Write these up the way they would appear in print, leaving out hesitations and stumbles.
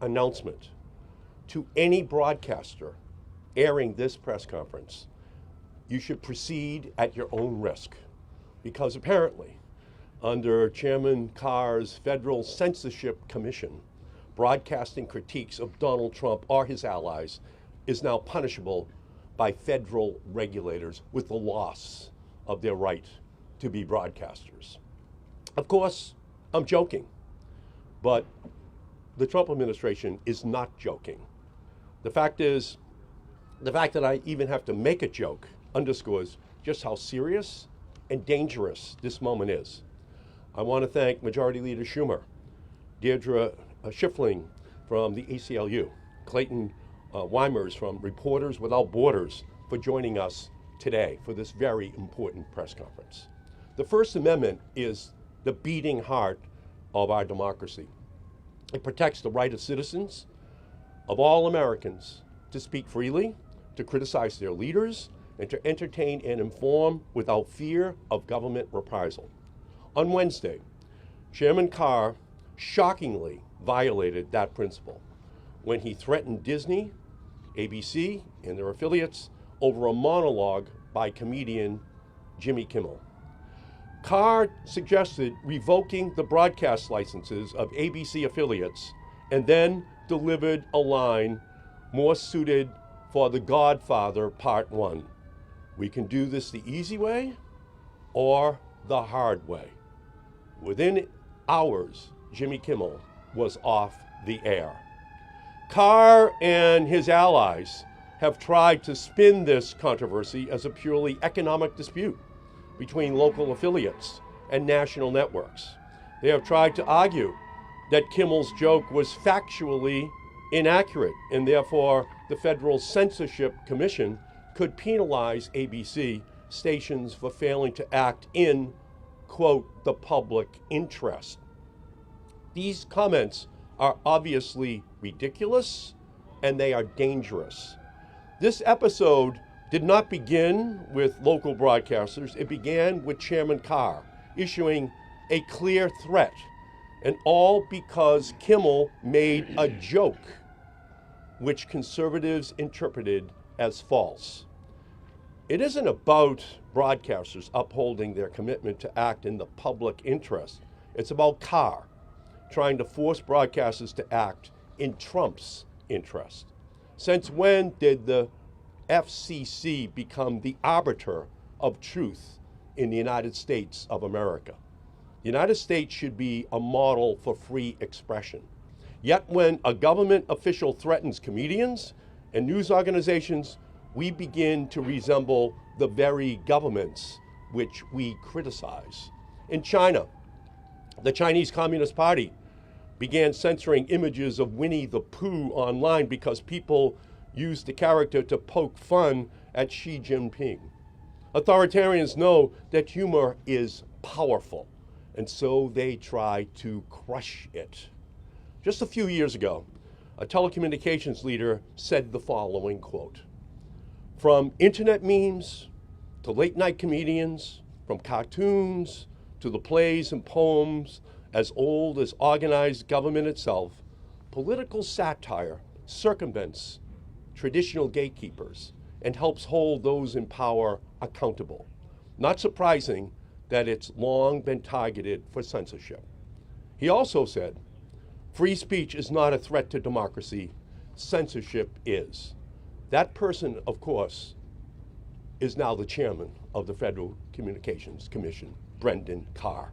announcement to any broadcaster airing this press conference: you should proceed at your own risk, because apparently, under Chairman Carr's Federal Censorship Commission, broadcasting critiques of Donald Trump or his allies is now punishable by federal regulators with the loss of their right to be broadcasters. Of course, I'm joking, but the Trump administration is not joking. The fact that I even have to make a joke underscores just how serious and dangerous this moment is. I want to thank Majority Leader Schumer, Deirdre Schiffling from the ACLU, Clayton Weimers from Reporters Without Borders for joining us today for this very important press conference. The First Amendment is the beating heart of our democracy. It protects the right of citizens, of all Americans, to speak freely, to criticize their leaders, and to entertain and inform without fear of government reprisal. On Wednesday, Chairman Carr shockingly violated that principle when he threatened Disney, ABC, and their affiliates over a monologue by comedian Jimmy Kimmel. Carr suggested revoking the broadcast licenses of ABC affiliates and then delivered a line more suited for The Godfather Part 1. We can do this the easy way or the hard way. Within hours, Jimmy Kimmel was off the air. Carr and his allies have tried to spin this controversy as a purely economic dispute between local affiliates and national networks. They have tried to argue that Kimmel's joke was factually inaccurate, and therefore the Federal Censorship Commission could penalize ABC stations for failing to act in, quote, the public interest. These comments are obviously ridiculous, and they are dangerous. This episode did not begin with local broadcasters. It began with Chairman Carr issuing a clear threat, and all because Kimmel made a joke which conservatives interpreted as false. It isn't about broadcasters upholding their commitment to act in the public interest. It's about Carr trying to force broadcasters to act in Trump's interest. Since when did the FCC become the arbiter of truth in the United States of America? The United States should be a model for free expression. Yet when a government official threatens comedians and news organizations, we begin to resemble the very governments which we criticize. In China, the Chinese Communist Party began censoring images of Winnie the Pooh online because people used the character to poke fun at Xi Jinping. Authoritarians know that humor is powerful, and so they try to crush it. Just a few years ago, a telecommunications leader said the following quote: "From internet memes to late night comedians, from cartoons to the plays and poems as old as organized government itself, political satire circumvents traditional gatekeepers and helps hold those in power accountable. Not surprising that it's long been targeted for censorship." He also said, "Free speech is not a threat to democracy, censorship is." That person, of course, is now the chairman of the Federal Communications Commission, Brendan Carr.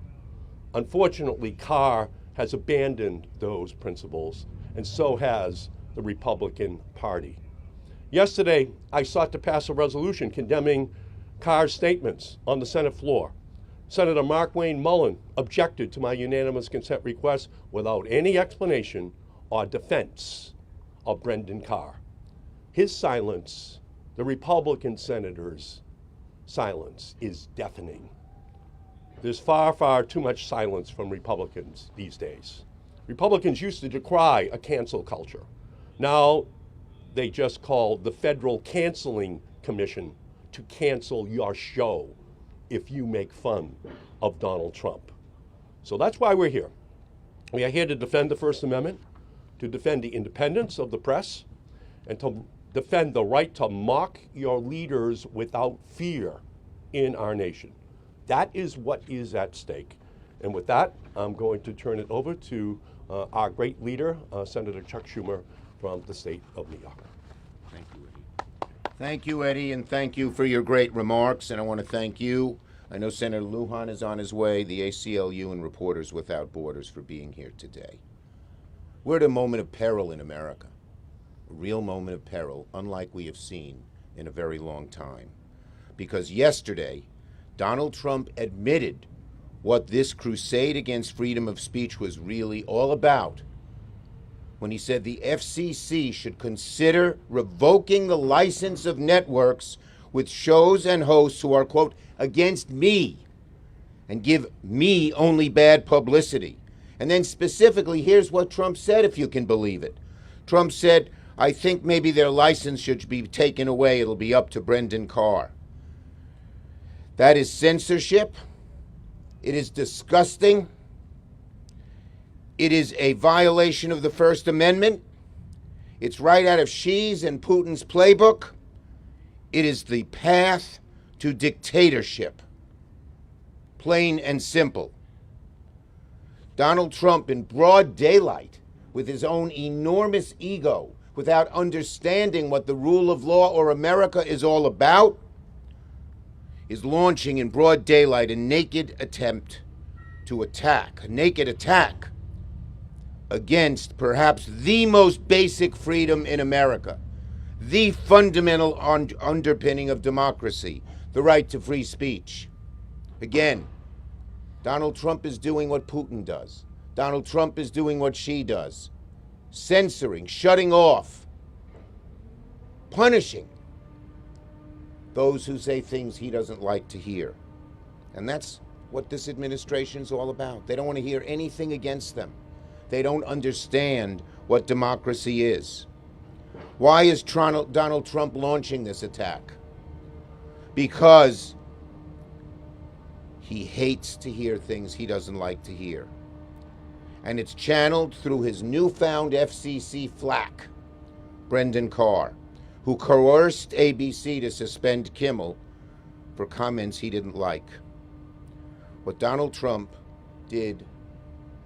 Unfortunately, Carr has abandoned those principles, and so has the Republican Party. Yesterday, I sought to pass a resolution condemning Carr's statements on the Senate floor. Senator Mark Wayne Mullen objected to my unanimous consent request without any explanation or defense of Brendan Carr. His silence, the Republican senator's silence, is deafening. There's far, far too much silence from Republicans these days. Republicans used to decry a cancel culture. Now they just call the Federal Canceling Commission to cancel your show if you make fun of Donald Trump. So that's why we're here. We are here to defend the First Amendment, to defend the independence of the press and to defend the right to mock your leaders without fear in our nation. That is what is at stake. And with that, I'm going to turn it over to our great leader, Senator Chuck Schumer from the state of New York. Thank you, Eddie. Thank you, Eddie, and thank you for your great remarks. And I want to thank you. I know Senator Lujan is on his way, the ACLU and Reporters Without Borders for being here today. We're at a moment of peril in America, a real moment of peril, unlike we have seen in a very long time. Because yesterday, Donald Trump admitted what this crusade against freedom of speech was really all about when he said the FCC should consider revoking the license of networks with shows and hosts who are, quote, against me and give me only bad publicity. And then specifically, here's what Trump said, if you can believe it. Trump said, I think maybe their license should be taken away. It'll be up to Brendan Carr. That is censorship. It is disgusting. It is a violation of the First Amendment. It's right out of Xi's and Putin's playbook. It is the path to dictatorship. Plain and simple. Donald Trump, in broad daylight, with his own enormous ego, without understanding what the rule of law or America is all about, is launching in broad daylight a naked attempt to attack, a naked attack against perhaps the most basic freedom in America, the fundamental underpinning of democracy, the right to free speech. Again, Donald Trump is doing what Putin does. Donald Trump is doing what Xi does. Censoring, shutting off, punishing those who say things he doesn't like to hear. And that's what this administration is all about. They don't want to hear anything against them. They don't understand what democracy is. Why is Donald Trump launching this attack? Because he hates to hear things he doesn't like to hear. And it's channeled through his newfound FCC flack, Brendan Carr, who coerced ABC to suspend Kimmel for comments he didn't like. What Donald Trump did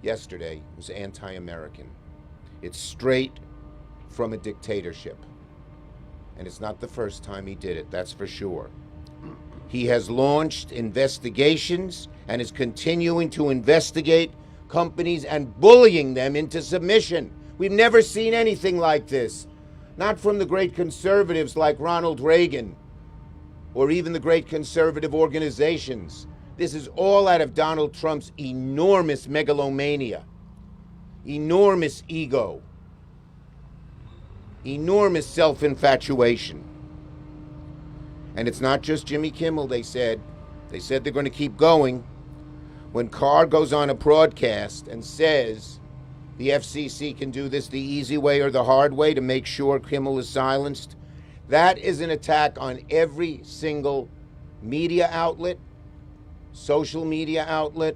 yesterday was anti-American. It's straight from a dictatorship. And it's not the first time he did it, that's for sure. He has launched investigations and is continuing to investigate companies and bullying them into submission. We've never seen anything like this. Not from the great conservatives like Ronald Reagan or even the great conservative organizations. This is all out of Donald Trump's enormous megalomania, enormous ego, enormous self-infatuation. And it's not just Jimmy Kimmel, they said. They said they're going to keep going. When Carr goes on a broadcast and says the FCC can do this the easy way or the hard way to make sure Kimmel is silenced, that is an attack on every single media outlet, social media outlet,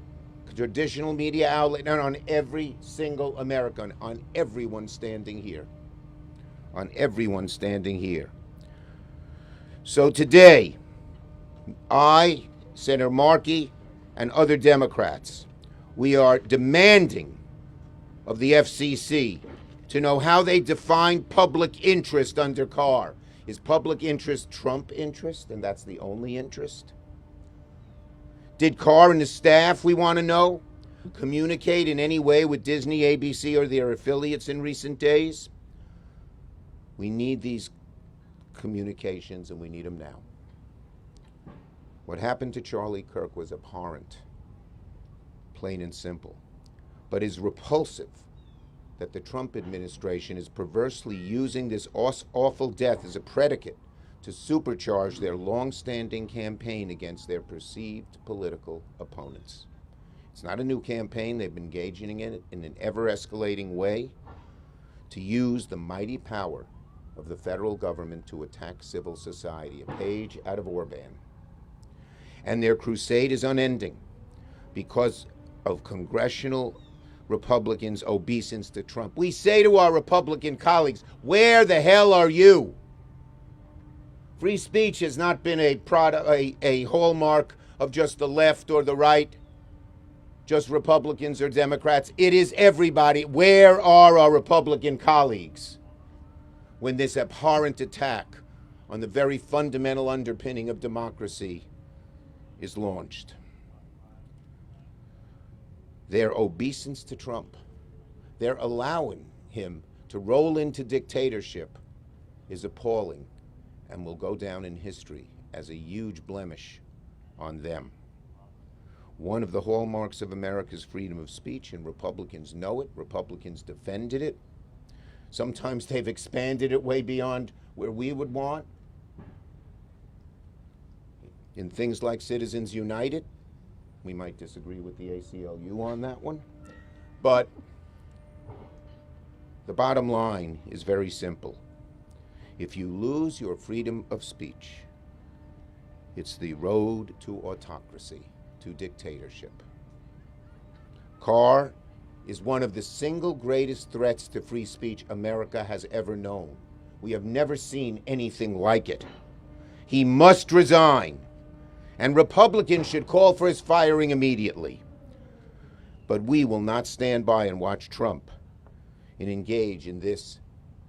traditional media outlet, and on every single American, on everyone standing here. On everyone standing here. So today, I, Senator Markey, and other Democrats, we are demanding of the FCC to know how they define public interest under Carr. Is public interest Trump interest, and that's the only interest? Did Carr and his staff, we want to know, communicate in any way with Disney, ABC, or their affiliates in recent days? We need these communications, and we need them now. What happened to Charlie Kirk was abhorrent, plain and simple, but is repulsive that the Trump administration is perversely using this awful death as a predicate to supercharge their long-standing campaign against their perceived political opponents. It's not a new campaign. They've been engaging in it in an ever-escalating way to use the mighty power of the federal government to attack civil society, a page out of Orban. And their crusade is unending because of congressional Republicans obeisance to Trump. We say to our Republican colleagues, where the hell are you? Free speech has not been a hallmark of just the left or the right, just Republicans or Democrats. It is everybody. Where are our Republican colleagues when this abhorrent attack on the very fundamental underpinning of democracy is launched? Their obeisance to Trump, their allowing him to roll into dictatorship, is appalling and will go down in history as a huge blemish on them. One of the hallmarks of America's freedom of speech, and Republicans know it, Republicans defended it. Sometimes they've expanded it way beyond where we would want. In things like Citizens United, we might disagree with the ACLU on that one, but the bottom line is very simple. If you lose your freedom of speech, it's the road to autocracy, to dictatorship. Carr is one of the single greatest threats to free speech America has ever known. We have never seen anything like it. He must resign, and Republicans should call for his firing immediately. But we will not stand by and watch Trump and engage in this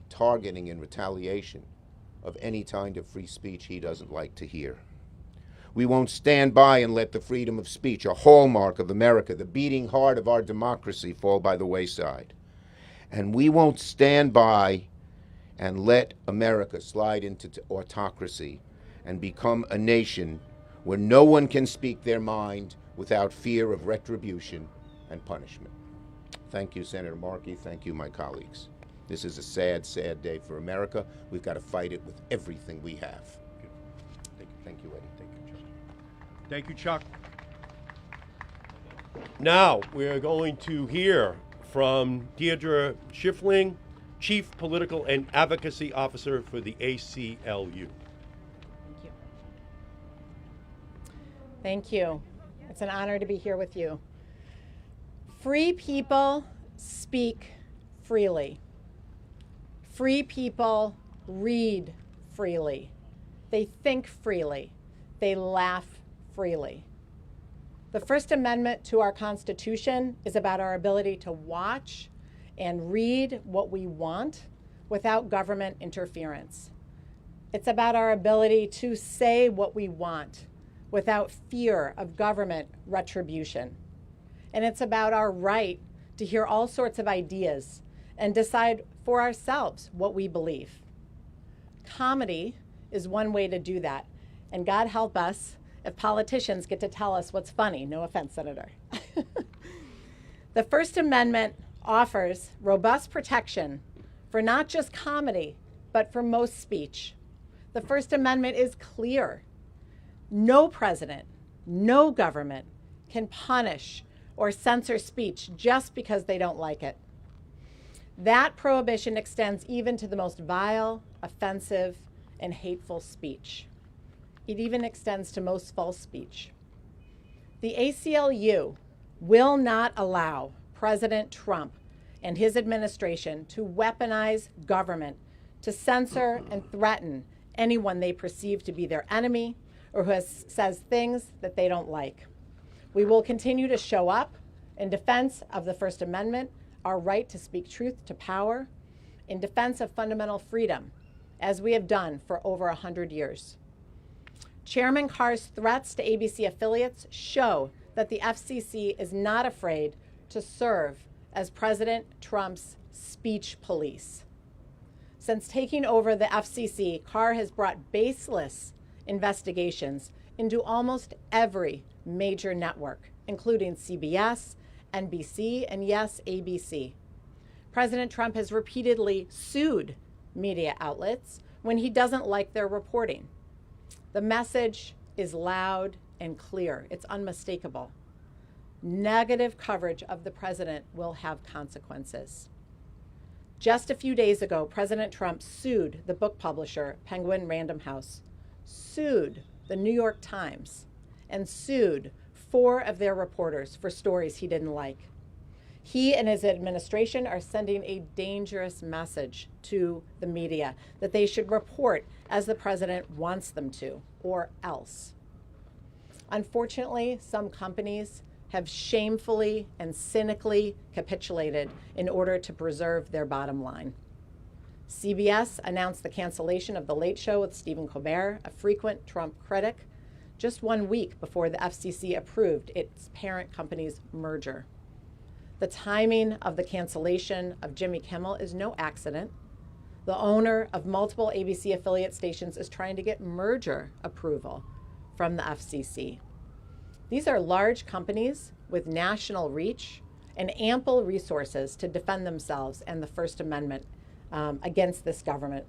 targeting and retaliation of any kind of free speech he doesn't like to hear. We won't stand by and let the freedom of speech, a hallmark of America, the beating heart of our democracy, fall by the wayside. And we won't stand by and let America slide into autocracy and become a nation where no one can speak their mind without fear of retribution and punishment. Thank you, Senator Markey. Thank you, my colleagues. This is a sad, sad day for America. We've got to fight it with everything we have. Thank you, Eddie. Thank you, Chuck. Now we're going to hear from Deirdre Schiffling, Chief Political and Advocacy Officer for the ACLU. Thank you. Thank you. It's an honor to be here with you. Free people speak freely. Free people read freely. They think freely. They laugh freely. The First Amendment to our Constitution is about our ability to watch and read what we want without government interference. It's about our ability to say what we want without fear of government retribution. And it's about our right to hear all sorts of ideas and decide for ourselves what we believe. Comedy is one way to do that. And God help us if politicians get to tell us what's funny. No offense, Senator. The First Amendment offers robust protection for not just comedy, but for most speech. The First Amendment is clear. No president, no government can punish or censor speech just because they don't like it. That prohibition extends even to the most vile, offensive, and hateful speech. It even extends to most false speech. The ACLU will not allow President Trump and his administration to weaponize government to censor and threaten anyone they perceive to be their enemy or who says things that they don't like. We will continue to show up in defense of the First Amendment, our right to speak truth to power, in defense of fundamental freedom, as we have done for over 100 years. Chairman Carr's threats to ABC affiliates show that the FCC is not afraid to serve as President Trump's speech police. Since taking over the FCC, Carr has brought baseless investigations into almost every major network, including CBS, NBC, and yes, ABC. President Trump has repeatedly sued media outlets when he doesn't like their reporting. The message is loud and clear. It's unmistakable. Negative coverage of the president will have consequences. Just a few days ago, President Trump sued the book publisher Penguin Random House, sued the New York Times, and sued 4 of their reporters for stories he didn't like. He and his administration are sending a dangerous message to the media that they should report as the president wants them to, or else. Unfortunately, some companies have shamefully and cynically capitulated in order to preserve their bottom line. CBS announced the cancellation of The Late Show with Stephen Colbert, a frequent Trump critic, just 1 week before the FCC approved its parent company's merger. The timing of the cancellation of Jimmy Kimmel is no accident. The owner of multiple ABC affiliate stations is trying to get merger approval from the FCC. These are large companies with national reach and ample resources to defend themselves and the First Amendment against this government.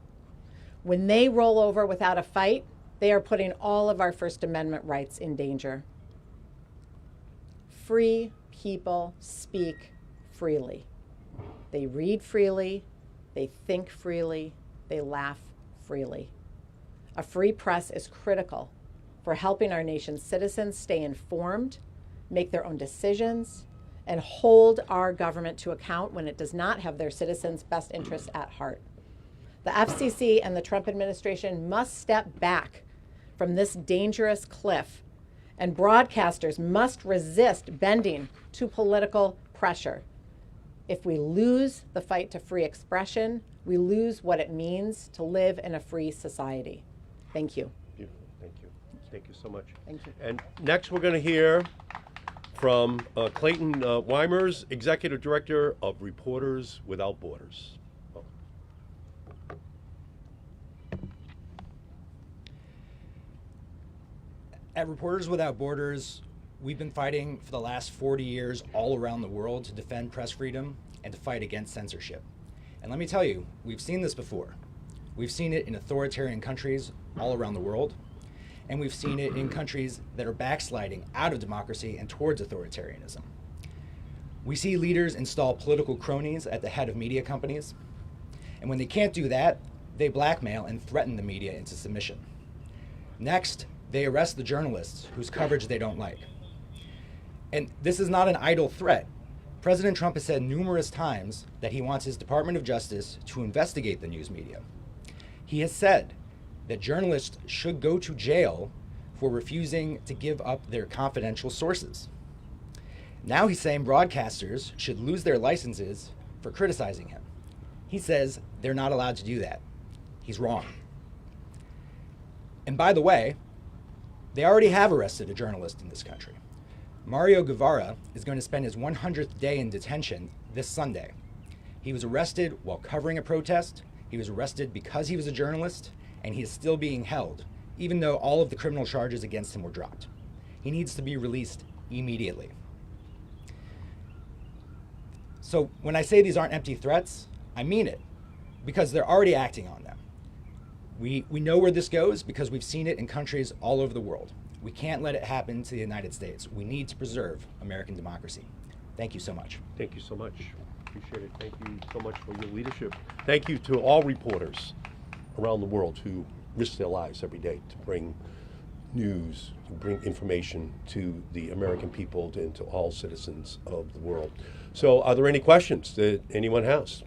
When they roll over without a fight, they are putting all of our First Amendment rights in danger. Free people speak freely. They read freely, they think freely, they laugh freely. A free press is critical for helping our nation's citizens stay informed, make their own decisions, and hold our government to account when it does not have their citizens' best interests at heart. The FCC and the Trump administration must step back from this dangerous cliff, and broadcasters must resist bending to political pressure. If we lose the fight to free expression, we lose what it means to live in a free society. Thank you. Beautiful. Thank you. Thank you so much. Thank you. And next we're going to hear from Clayton Weimers, Executive Director of Reporters Without Borders. Oh. At Reporters Without Borders, we've been fighting for the last 40 years all around the world to defend press freedom and to fight against censorship. And let me tell you, we've seen this before. We've seen it in authoritarian countries all around the world, and we've seen it in countries that are backsliding out of democracy and towards authoritarianism. We see leaders install political cronies at the head of media companies, and when they can't do that, they blackmail and threaten the media into submission. Next, they arrest the journalists whose coverage they don't like. And this is not an idle threat. President Trump has said numerous times that he wants his Department of Justice to investigate the news media. He has said that journalists should go to jail for refusing to give up their confidential sources. Now he's saying broadcasters should lose their licenses for criticizing him. He says they're not allowed to do that. He's wrong. And by the way, they already have arrested a journalist in this country. Mario Guevara is going to spend his 100th day in detention this Sunday. He was arrested while covering a protest. He was arrested because he was a journalist, and he is still being held, even though all of the criminal charges against him were dropped. He needs to be released immediately. So when I say these aren't empty threats, I mean it, because they're already acting on them. We know where this goes because we've seen it in countries all over the world. We can't let it happen to the United States. We need to preserve American democracy. Thank you so much. Thank you so much. Appreciate it. Thank you so much for your leadership. Thank you to all reporters around the world who risk their lives every day to bring news, to bring information to the American people and to all citizens of the world. So are there any questions that anyone has?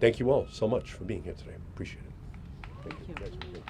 Thank you all so much for being here today. Appreciate it. Thank you.